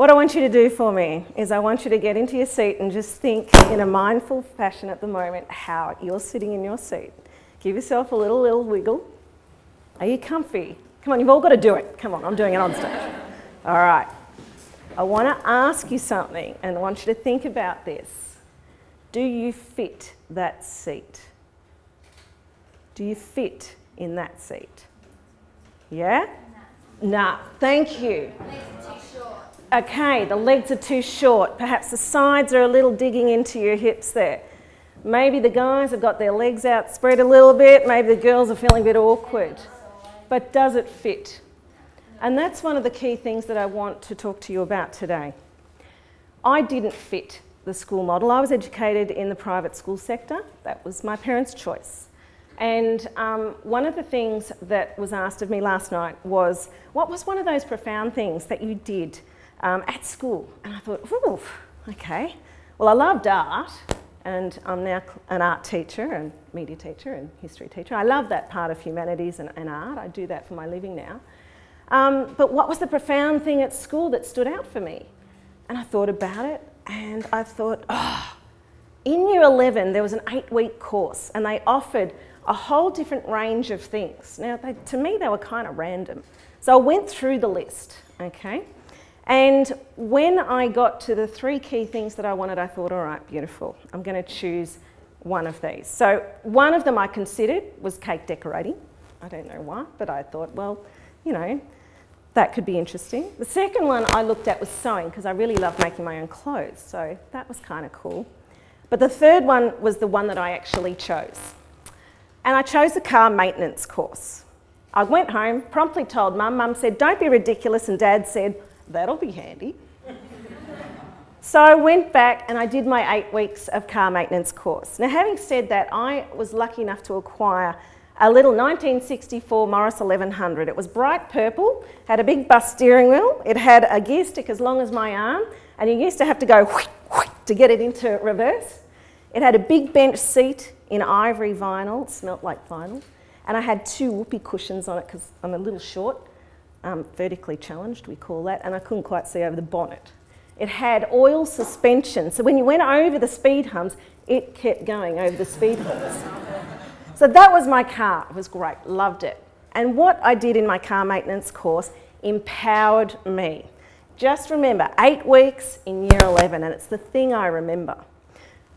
What I want you to do for me is I want you to get into your seat and just think in a mindful fashion at the moment how you're sitting in your seat. Give yourself a little wiggle. Are you comfy? Come on, you've all got to do it. Come on, I'm doing it on stage. All right. I want to ask you something and I want you to think about this. Do you fit that seat? Do you fit in that seat? Yeah? Nah, thank you. Okay, the legs are too short. Perhaps the sides are a little digging into your hips there. Maybe the guys have got their legs out spread a little bit. Maybe the girls are feeling a bit awkward. But does it fit? And that's one of the key things that I want to talk to you about today. I didn't fit the school model. I was educated in the private school sector. That was my parents' choice. And one of the things that was asked of me last night was, what was one of those profound things that you did at school? And I thought, ooh, okay. Well, I loved art, and I'm now an art teacher and media teacher and history teacher. I love that part of humanities and art. I do that for my living now. But what was the profound thing at school that stood out for me? And I thought about it, and I thought, in year 11, there was an 8-week course, and they offered a whole different range of things. Now, to me, they were kind of random. So I went through the list, okay? And when I got to the 3 key things that I wanted, I thought, all right, beautiful. I'm going to choose one of these. So one of them I considered was cake decorating. I don't know why, but I thought, well, you know, that could be interesting. The second one I looked at was sewing, because I really love making my own clothes. So that was kind of cool. But the third one was the one that I actually chose. And I chose the car maintenance course. I went home, promptly told Mum. Mum said, don't be ridiculous, and Dad said, that'll be handy. So I went back and I did my 8 weeks of car maintenance course. Now, having said that, I was lucky enough to acquire a little 1964 Morris 1100. It was bright purple, had a big bus steering wheel, it had a gear stick as long as my arm, and you used to have to go whoosh, whoosh, to get it into reverse. It had a big bench seat in ivory vinyl, it smelt like vinyl, and I had 2 whoopee cushions on it because I'm a little short, vertically challenged we call that, and I couldn't quite see over the bonnet. It had oil suspension, so when you went over the speed humps, it kept going over the speed humps. So that was my car. It was great, loved it. And what I did in my car maintenance course empowered me. Just remember, 8 weeks in year 11, and it's the thing I remember.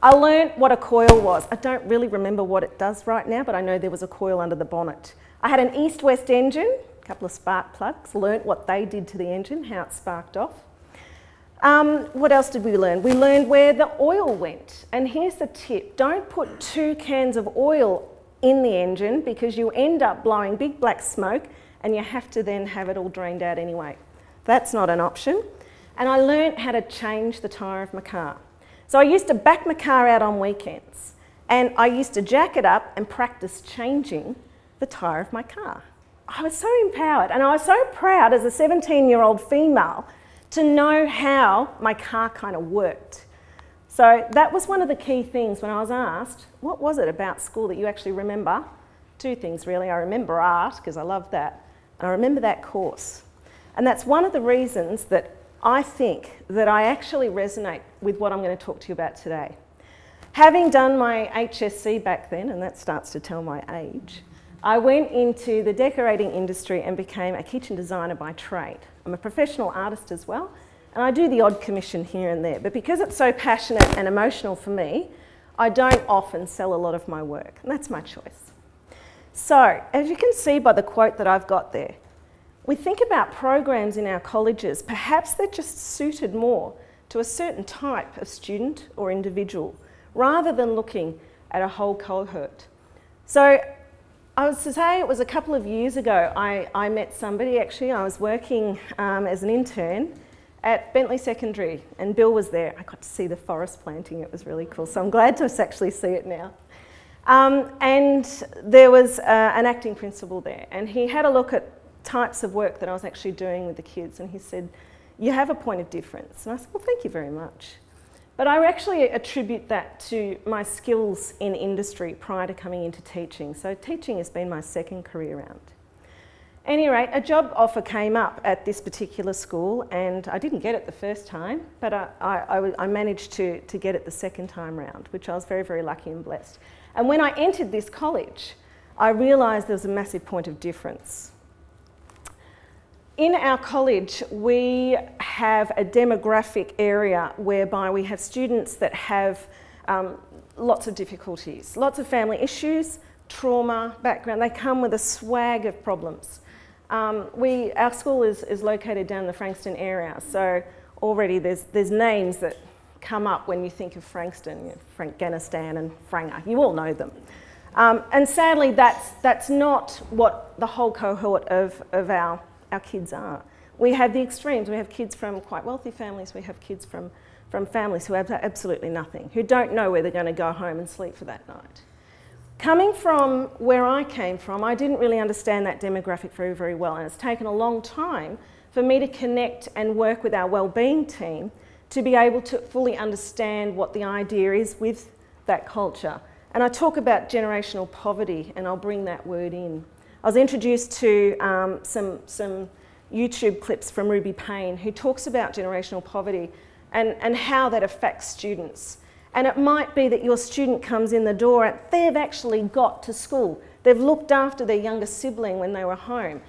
I learnt what a coil was. I don't really remember what it does right now, but I know there was a coil under the bonnet. I had an east-west engine, a couple of spark plugs, learnt what they did to the engine, how it sparked off. What else did we learn? We learned where the oil went. And here's the tip. Don't put 2 cans of oil in the engine because you end up blowing big black smoke and you have to then have it all drained out anyway. That's not an option. And I learnt how to change the tyre of my car. So I used to back my car out on weekends and I used to jack it up and practice changing the tyre of my car. I was so empowered and I was so proud as a 17-year-old female to know how my car kind of worked. So that was one of the key things when I was asked, what was it about school that you actually remember? 2 things really. I remember art, because I love that, and I remember that course. And that's one of the reasons that I think that I actually resonate with what I'm going to talk to you about today. Having done my HSC back then, and that starts to tell my age, I went into the decorating industry and became a kitchen designer by trade. I'm a professional artist as well, and I do the odd commission here and there, but because it's so passionate and emotional for me, I don't often sell a lot of my work, and that's my choice. So, as you can see by the quote that I've got there, we think about programs in our colleges, perhaps they're just suited more to a certain type of student or individual, rather than looking at a whole cohort. So, I was to say it was a couple of years ago I met somebody, actually I was working as an intern at Bentley Secondary and Bill was there. I got to see the forest planting, it was really cool, so I'm glad to actually see it now. And there was an acting principal there and he had a look at types of work that I was actually doing with the kids and he said, you have a point of difference. And I said, well, thank you very much. But I actually attribute that to my skills in industry prior to coming into teaching. So teaching has been my second career round. any rate, a job offer came up at this particular school, and I didn't get it the first time, but I managed to get it the second time round, which I was very, very lucky and blessed. And when I entered this college, I realised there was a massive point of difference. In our college, we have a demographic area whereby we have students that have lots of difficulties, lots of family issues, trauma, background. They come with a swag of problems. Our school is located down in the Frankston area, so already there's names that come up when you think of Frankston, you know, Afghanistan and Franga. You all know them. And sadly, that's not what the whole cohort of our kids are. We have the extremes. We have kids from quite wealthy families. We have kids from families who have absolutely nothing, who don't know where they're going to go home and sleep for that night. Coming from where I came from, I didn't really understand that demographic very, very well, and it's taken a long time for me to connect and work with our wellbeing team to be able to fully understand what the idea is with that culture. And I talk about generational poverty, and I'll bring that word in. I was introduced to some YouTube clips from Ruby Payne, who talks about generational poverty and how that affects students. And it might be that your student comes in the door and they've actually got to school. They've looked after their younger sibling when they were home.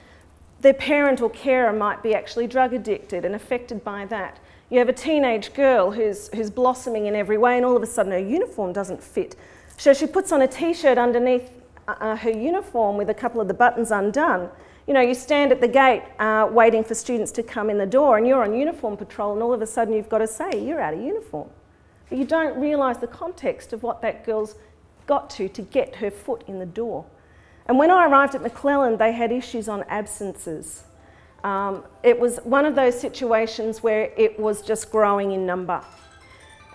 Their parent or carer might be actually drug addicted and affected by that. You have a teenage girl who's blossoming in every way, and all of a sudden her uniform doesn't fit. So she puts on a t-shirt underneath her uniform with a couple of the buttons undone. You know, you stand at the gate waiting for students to come in the door, and you're on uniform patrol, and all of a sudden you've got to say, you're out of uniform. But you don't realise the context of what that girl's got to get her foot in the door. And when I arrived at McClelland, they had issues on absences. It was one of those situations where it was just growing in number.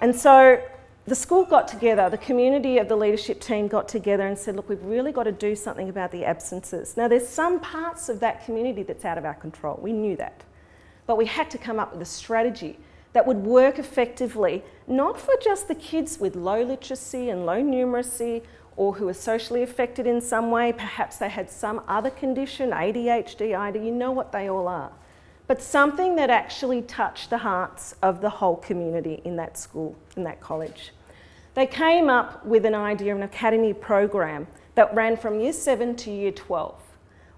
And so the school got together, the community of the leadership team got together and said, look, we've really got to do something about the absences. Now, there's some parts of that community that's out of our control. We knew that. But we had to come up with a strategy that would work effectively, not for just the kids with low literacy and low numeracy, or who are socially affected in some way. Perhaps they had some other condition, ADHD, IDA, you know what they all are. But something that actually touched the hearts of the whole community in that school, in that college. They came up with an idea, an academy program that ran from year 7 to year 12,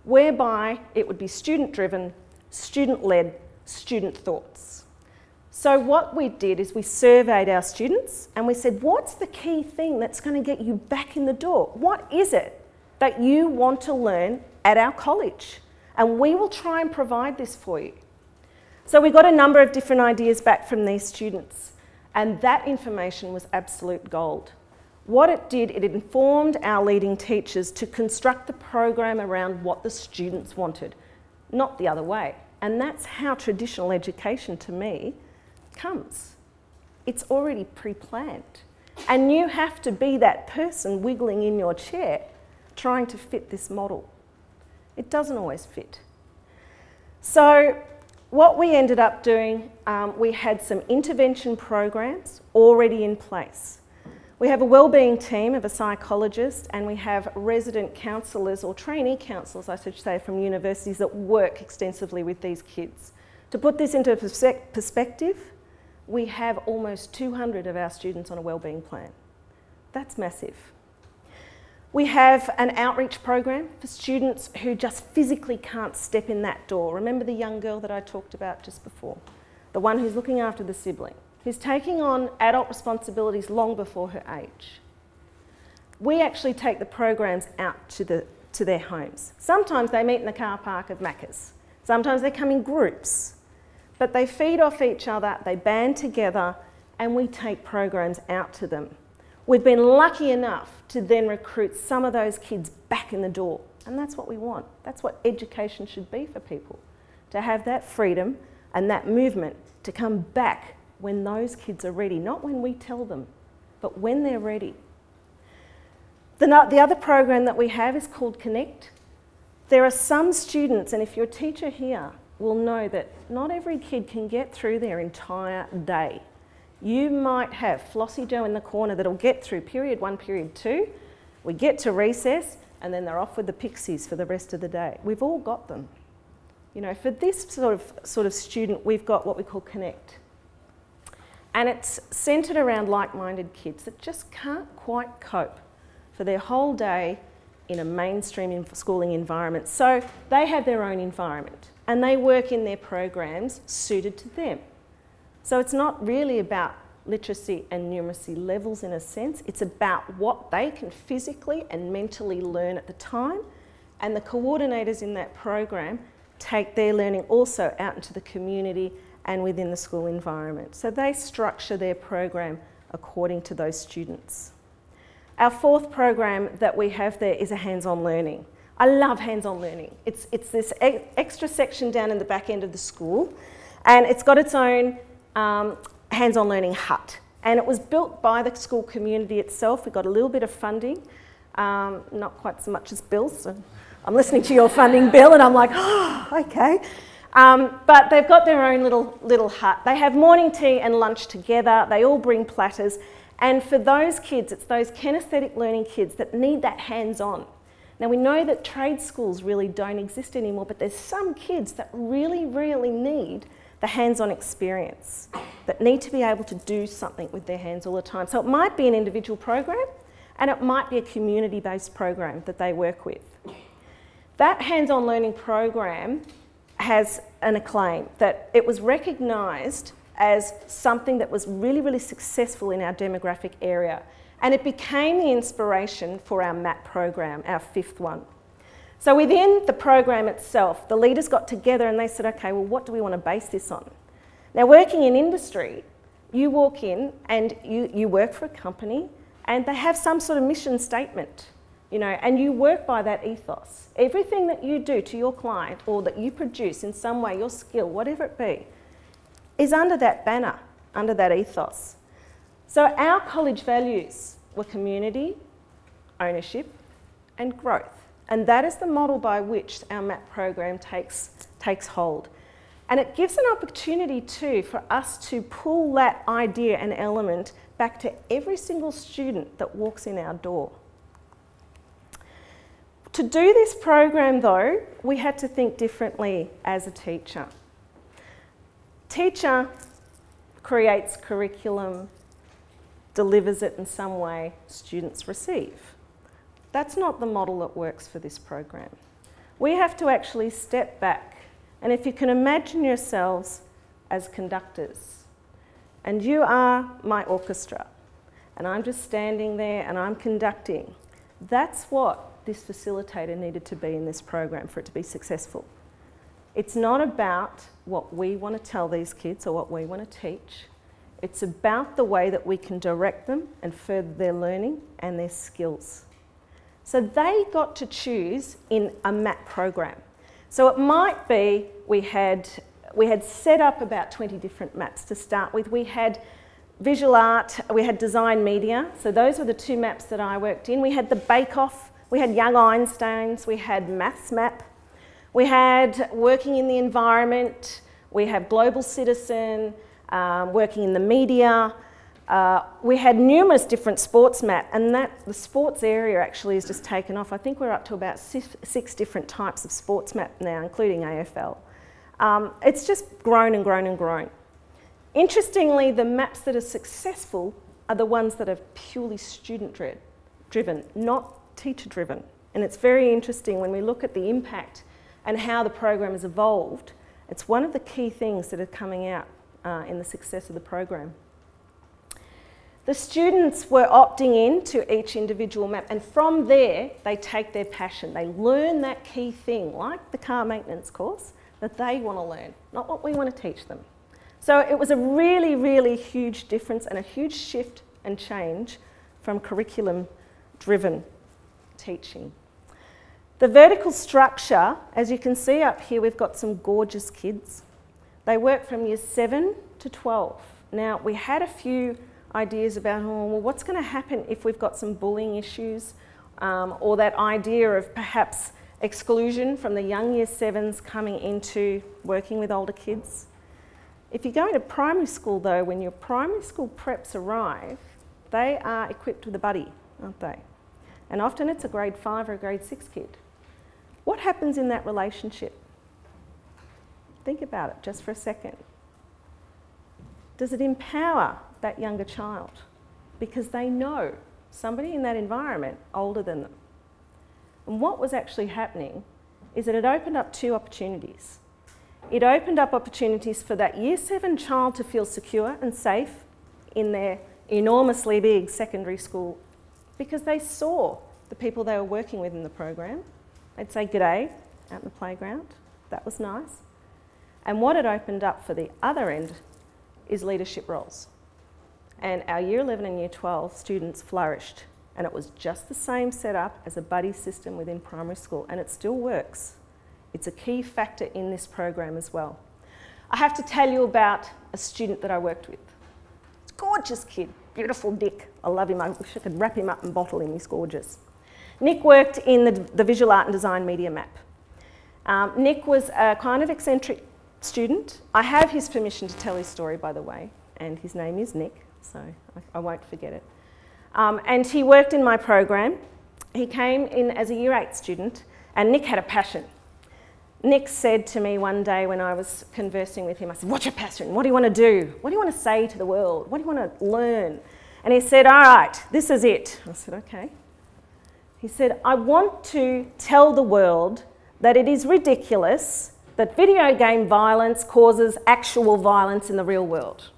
whereby it would be student-driven, student-led, student thoughts. So what we did is we surveyed our students and we said, what's the key thing that's going to get you back in the door? What is it that you want to learn at our college? And we will try and provide this for you. So we got a number of different ideas back from these students, and that information was absolute gold. What it did, it informed our leading teachers to construct the program around what the students wanted, not the other way. And that's how traditional education, to me, comes. It's already pre-planned. And you have to be that person wiggling in your chair trying to fit this model. It doesn't always fit. So what we ended up doing, we had some intervention programs already in place. We have a wellbeing team of a psychologist, and we have resident counsellors, or trainee counsellors I should say, from universities that work extensively with these kids. To put this into perspective, we have almost 200 of our students on a wellbeing plan. That's massive. We have an outreach program for students who just physically can't step in that door. Remember the young girl that I talked about just before? The one who's looking after the sibling, who's taking on adult responsibilities long before her age. We actually take the programs out to their homes. Sometimes they meet in the car park of Macca's. Sometimes they come in groups. But they feed off each other, they band together, and we take programs out to them. We've been lucky enough to then recruit some of those kids back in the door. And that's what we want. That's what education should be for people. To have that freedom and that movement to come back when those kids are ready. Not when we tell them, but when they're ready. The other program that we have is called Connect. There are some students, and if you're a teacher here, will know that not every kid can get through their entire day. You might have Flossie Joe in the corner that'll get through period 1, period 2. We get to recess, and then they're off with the pixies for the rest of the day. We've all got them. You know, for this sort of student, we've got what we call Connect. And it's centred around like-minded kids that just can't quite cope for their whole day in a mainstream schooling environment. So they have their own environment and they work in their programs suited to them. So it's not really about literacy and numeracy levels in a sense, it's about what they can physically and mentally learn at the time, and the coordinators in that program take their learning also out into the community and within the school environment. So they structure their program according to those students. Our fourth program that we have there is a hands-on learning. I love hands-on learning. It's this extra section down in the back end of the school, and it's got its own hands-on learning hut. And it was built by the school community itself. We got a little bit of funding, not quite so much as Bill's. So I'm listening to your funding, Bill, and I'm like, oh, okay. But they've got their own little hut. They have morning tea and lunch together. They all bring platters. And for those kids, it's those kinesthetic learning kids that need that hands-on. Now, we know that trade schools really don't exist anymore, but there's some kids that really, really need the hands-on experience, that need to be able to do something with their hands all the time. So it might be an individual program, and it might be a community-based program that they work with. That hands-on learning program has an acclaim, that it was recognised as something that was really, really successful in our demographic area. And it became the inspiration for our MAP program, our fifth one. So within the program itself, the leaders got together and they said, okay, well, what do we want to base this on? Now, working in industry, you walk in and you work for a company and they have some sort of mission statement, you know, and you work by that ethos. Everything that you do to your client or that you produce in some way, your skill, whatever it be, is under that banner, under that ethos. So our college values were community, ownership, and growth. And that is the model by which our MAP program takes hold. And it gives an opportunity too for us to pull that idea and element back to every single student that walks in our door. To do this program though, we had to think differently as a teacher. Teacher creates curriculum, delivers it in some way, students receive. That's not the model that works for this program. We have to actually step back, and if you can imagine yourselves as conductors, and you are my orchestra, and I'm just standing there and I'm conducting, that's what this facilitator needed to be in this program for it to be successful. It's not about what we want to tell these kids or what we want to teach. It's about the way that we can direct them and further their learning and their skills. So they got to choose in a MAP program. So it might be we had set up about 20 different MAPs to start with. We had visual art, we had design media. So those were the two MAPs that I worked in. We had the bake-off, we had young Einsteins, we had maths MAP, we had working in the environment, we have global citizen, working in the media. We had numerous different sports MAP, and the sports area actually has just taken off. I think we're up to about six different types of sports MAP now, including AFL. It's just grown and grown and grown. Interestingly, the MAPs that are successful are the ones that are purely student-driven, not teacher-driven. And it's very interesting when we look at the impact and how the program has evolved. It's one of the key things that are coming out in the success of the program. The students were opting in to each individual MAP, and from there they take their passion. They learn that key thing, like the car maintenance course, that they want to learn, not what we want to teach them. So it was a really, really huge difference and a huge shift and change from curriculum-driven teaching. The vertical structure, as you can see up here, we've got some gorgeous kids. They work from year 7 to 12. Now, we had a few ideas about, oh, well, what's going to happen if we've got some bullying issues or that idea of perhaps exclusion from the young year 7s coming into working with older kids. If you go into primary school though, when your primary school preps arrive, they are equipped with a buddy, aren't they? And often it's a grade 5 or a grade 6 kid. What happens in that relationship? Think about it just for a second. Does it empower that younger child? Because they know somebody in that environment older than them. And what was actually happening is that it opened up two opportunities. It opened up opportunities for that Year 7 child to feel secure and safe in their enormously big secondary school because they saw the people they were working with in the program. They'd say "G'day" out in the playground. That was nice. And what it opened up for the other end is leadership roles. And our Year 11 and Year 12 students flourished. And it was just the same setup as a buddy system within primary school, and it still works. It's a key factor in this program as well. I have to tell you about a student that I worked with. Gorgeous kid, beautiful Nick. I love him. I wish I could wrap him up and bottle him. He's gorgeous. Nick worked in the visual art and design media map. Nick was a kind of eccentric student. I have his permission to tell his story, by the way, and his name is Nick, so I won't forget it. And he worked in my program. He came in as a Year 8 student, and Nick had a passion. Nick said to me one day when I was conversing with him, I said, "What's your passion? What do you want to do? What do you want to say to the world? What do you want to learn?" And he said, "All right, this is it." I said, "Okay." He said, "I want to tell the world that it is ridiculous that video game violence causes actual violence in the real world."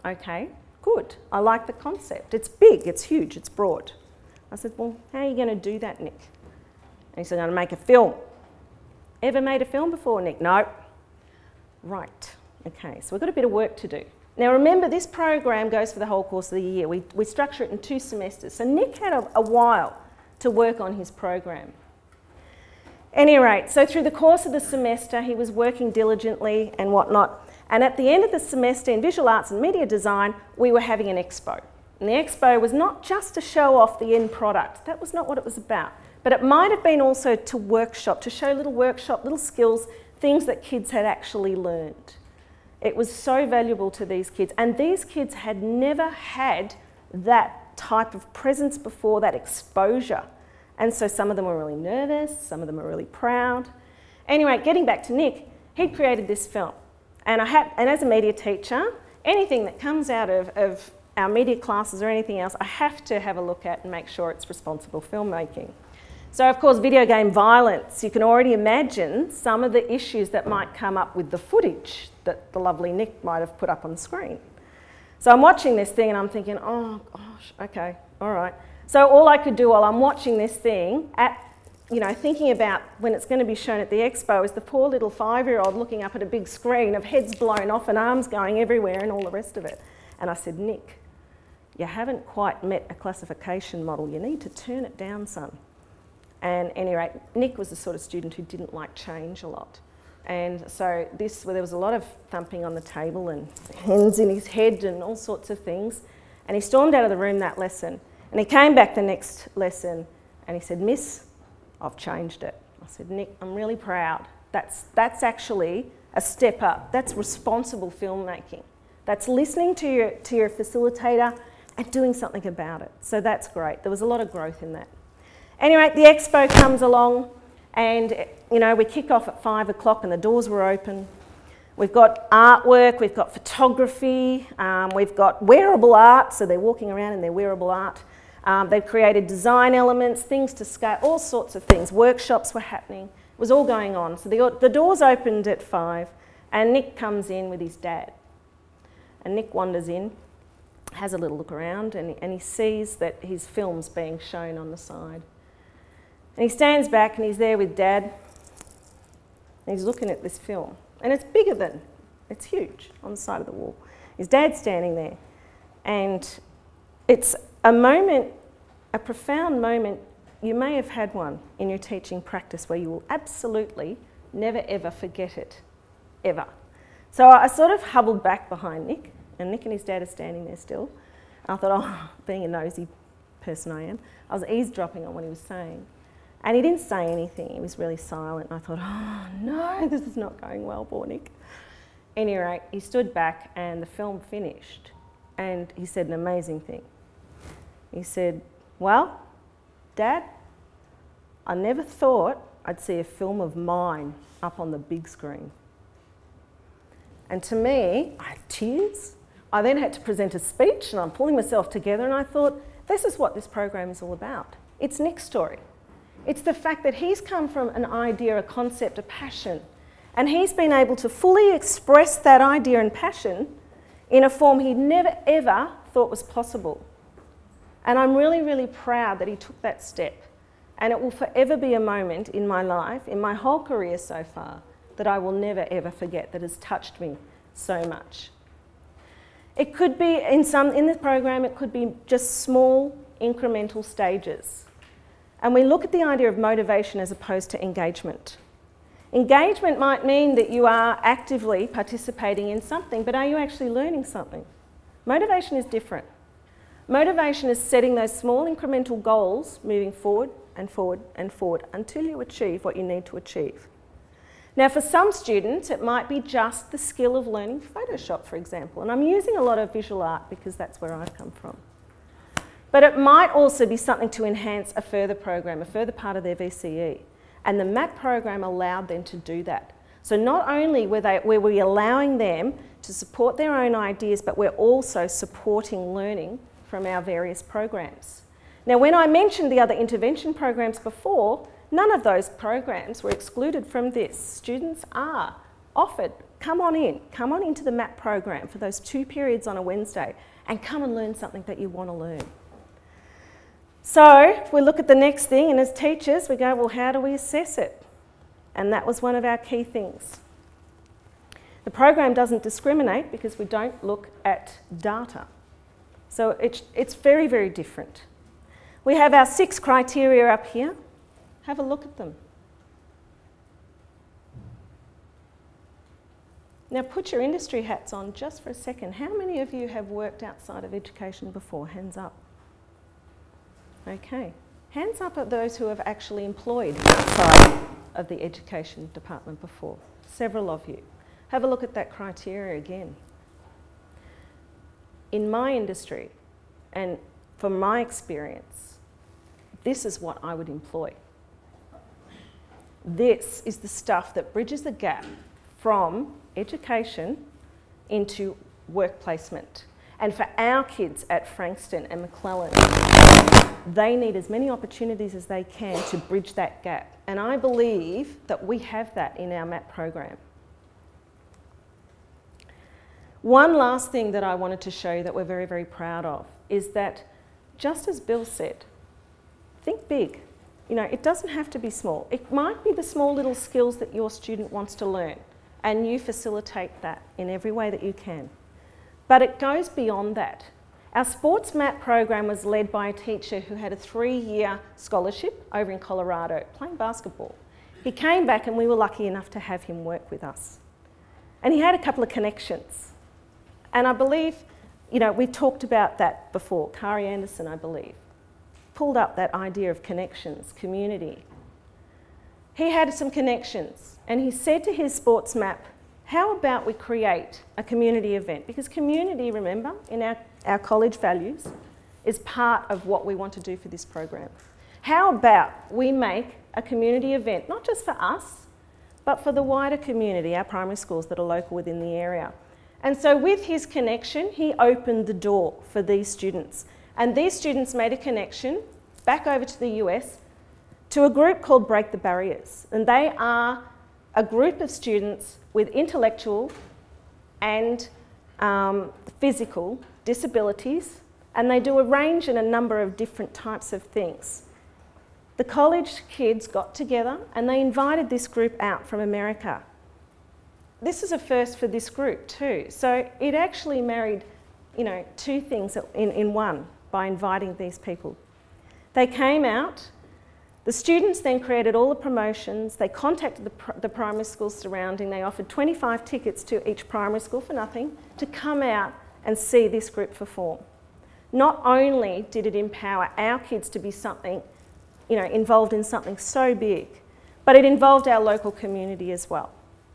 Okay, good. I like the concept. It's big, it's huge, it's broad. I said, "Well, how are you going to do that, Nick?" And he said, "I'm going to make a film." Ever made a film before, Nick? No. Right. Okay, so we've got a bit of work to do. Now remember, this program goes for the whole course of the year. We structure it in 2 semesters. So Nick had a while to work on his program. Any rate, so through the course of the semester, he was working diligently and whatnot. And at the end of the semester in visual arts and media design, we were having an expo. And the expo was not just to show off the end product. That was not what it was about. But it might have been also to workshop, to show little skills, things that kids had actually learned. It was so valuable to these kids. And these kids had never had that type of presence before, that exposure. And so some of them were really nervous, some of them were really proud. Anyway, getting back to Nick, he'd created this film. And as a media teacher, anything that comes out of our media classes or anything else, I have to have a look at and make sure it's responsible filmmaking. So of course, video game violence, you can already imagine some of the issues that might come up with the footage that the lovely Nick might have put up on the screen. So I'm watching this thing and I'm thinking, oh gosh, okay, all right. So all I could do while I'm watching this thing, thinking about when it's going to be shown at the expo, is the poor little 5-year-old looking up at a big screen of heads blown off and arms going everywhere and all the rest of it. And I said, "Nick, you haven't quite met a classification model. You need to turn it down, son." And at any rate, Nick was the sort of student who didn't like change a lot. And so there was a lot of thumping on the table and hands in his head and all sorts of things. And he stormed out of the room that lesson. And he came back the next lesson and he said, "Miss, I've changed it." I said, "Nick, I'm really proud. That's actually a step up. That's responsible filmmaking. That's listening to your facilitator and doing something about it." So that's great. There was a lot of growth in that. Anyway, the expo comes along and we kick off at 5 o'clock and the doors were open. We've got artwork, we've got photography, we've got wearable art, so they're walking around in their wearable art. They've created design elements, things to scale, all sorts of things. Workshops were happening. It was all going on. So the doors opened at 5 and Nick comes in with his dad. And Nick wanders in, has a little look around and he sees that his film's being shown on the side. And he stands back and he's there with Dad and he's looking at this film. And it's it's huge on the side of the wall. His dad's standing there and it's a moment, a profound moment. You may have had one in your teaching practice where you will absolutely never ever forget it, ever. So I sort of hobbled back behind Nick and Nick and his dad are standing there still. And I thought, oh, being a nosy person I am, I was eavesdropping on what he was saying. And he didn't say anything, he was really silent. And I thought, oh no, this is not going well, poor Nick. At any rate, he stood back and the film finished. And he said an amazing thing. He said, "Well, Dad, I never thought I'd see a film of mine up on the big screen. And to me, I had tears. I then had to present a speech and I'm pulling myself together and I thought, this is what this program is all about. It's Nick's story. It's the fact that he's come from an idea, a concept, a passion, and he's been able to fully express that idea and passion in a form he never ever thought was possible. And I'm really, really proud that he took that step. And it will forever be a moment in my life, in my whole career so far, that I will never ever forget, that has touched me so much. It could be, in this program, it could be just small incremental stages. And we look at the idea of motivation as opposed to engagement. Engagement might mean that you are actively participating in something, but are you actually learning something? Motivation is different. Motivation is setting those small incremental goals, moving forward and forward and forward until you achieve what you need to achieve. Now, for some students, it might be just the skill of learning Photoshop, for example. And I'm using a lot of visual art because that's where I've come from. But it might also be something to enhance a further program, a further part of their VCE. And the MAP program allowed them to do that. So not only were we allowing them to support their own ideas, but we're also supporting learning from our various programs. Now, when I mentioned the other intervention programs before, none of those programs were excluded from this. Students are offered, come on into the MAP program for those 2 periods on a Wednesday and come and learn something that you want to learn. So if we look at the next thing, and as teachers we go, well, how do we assess it? And that was one of our key things. The program doesn't discriminate because we don't look at data. So it's very, very different. We have our 6 criteria up here. Have a look at them. Now put your industry hats on just for a second. How many of you have worked outside of education before? Hands up. Okay. Hands up at those who have actually employed outside of the education department before. Several of you. Have a look at that criteria again. In my industry, and from my experience, this is what I would employ. This is the stuff that bridges the gap from education into work placement. And for our kids at Frankston and McClellan, they need as many opportunities as they can to bridge that gap. And I believe that we have that in our MAP program. One last thing that I wanted to show you that we're very, very proud of is that, just as Bill said, think big. You know, it doesn't have to be small. It might be the small little skills that your student wants to learn, and you facilitate that in every way that you can. But it goes beyond that. Our sports MAP program was led by a teacher who had a 3-year scholarship over in Colorado, playing basketball. He came back and we were lucky enough to have him work with us. And he had a couple of connections. And I believe, you know, we talked about that before. Kari Anderson, I believe, pulled up that idea of connections, community. He had some connections and he said to his sports MAP, how about we create a community event? Because community, remember, in our college values, is part of what we want to do for this program. How about we make a community event, not just for us, but for the wider community, our primary schools that are local within the area. And so with his connection, he opened the door for these students. And these students made a connection back over to the US to a group called Break the Barriers. And they are a group of students with intellectual and physical disabilities, and they do a range and a number of different types of things. The college kids got together and they invited this group out from America. This is a first for this group too. So it actually married, you know, 2 things in one by inviting these people. They came out. The students then created all the promotions. They contacted the primary schools surrounding. They offered 25 tickets to each primary school for nothing to come out and see this group perform. Not only did it empower our kids to be something, you know, involved in something so big, but it involved our local community as well.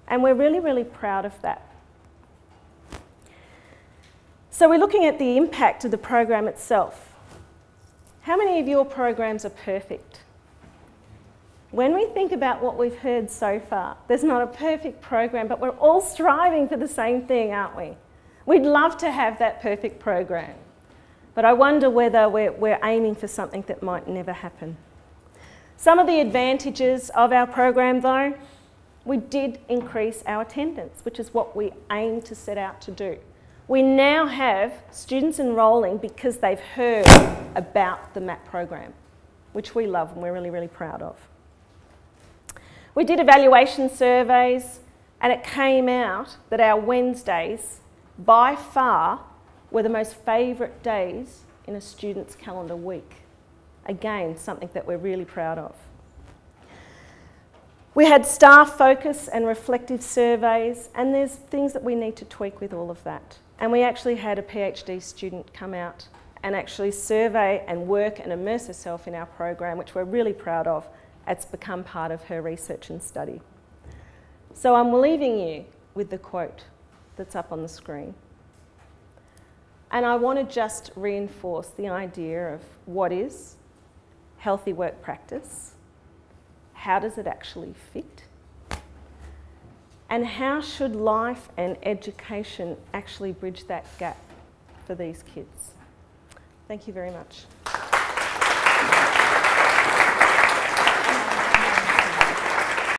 And we're really, really proud of that. So we're looking at the impact of the program itself. How many of your programs are perfect? When we think about what we've heard so far, there's not a perfect program, but we're all striving for the same thing, aren't we? We'd love to have that perfect program, but I wonder whether we're aiming for something that might never happen. Some of the advantages of our program, though, we did increase our attendance, which is what we aim to set out to do. We now have students enrolling because they've heard about the MAP program, which we love and we're really, really proud of. We did evaluation surveys, and it came out that our Wednesdays, by far, were the most favourite days in a student's calendar week. Again, something that we're really proud of. We had staff focus and reflective surveys, and there's things that we need to tweak with all of that. And we actually had a PhD student come out and actually survey and work and immerse herself in our program, which we're really proud of. It's become part of her research and study. So I'm leaving you with the quote that's up on the screen. And I want to just reinforce the idea of what is healthy work practice, how does it actually fit, and how should life and education actually bridge that gap for these kids. Thank you very much.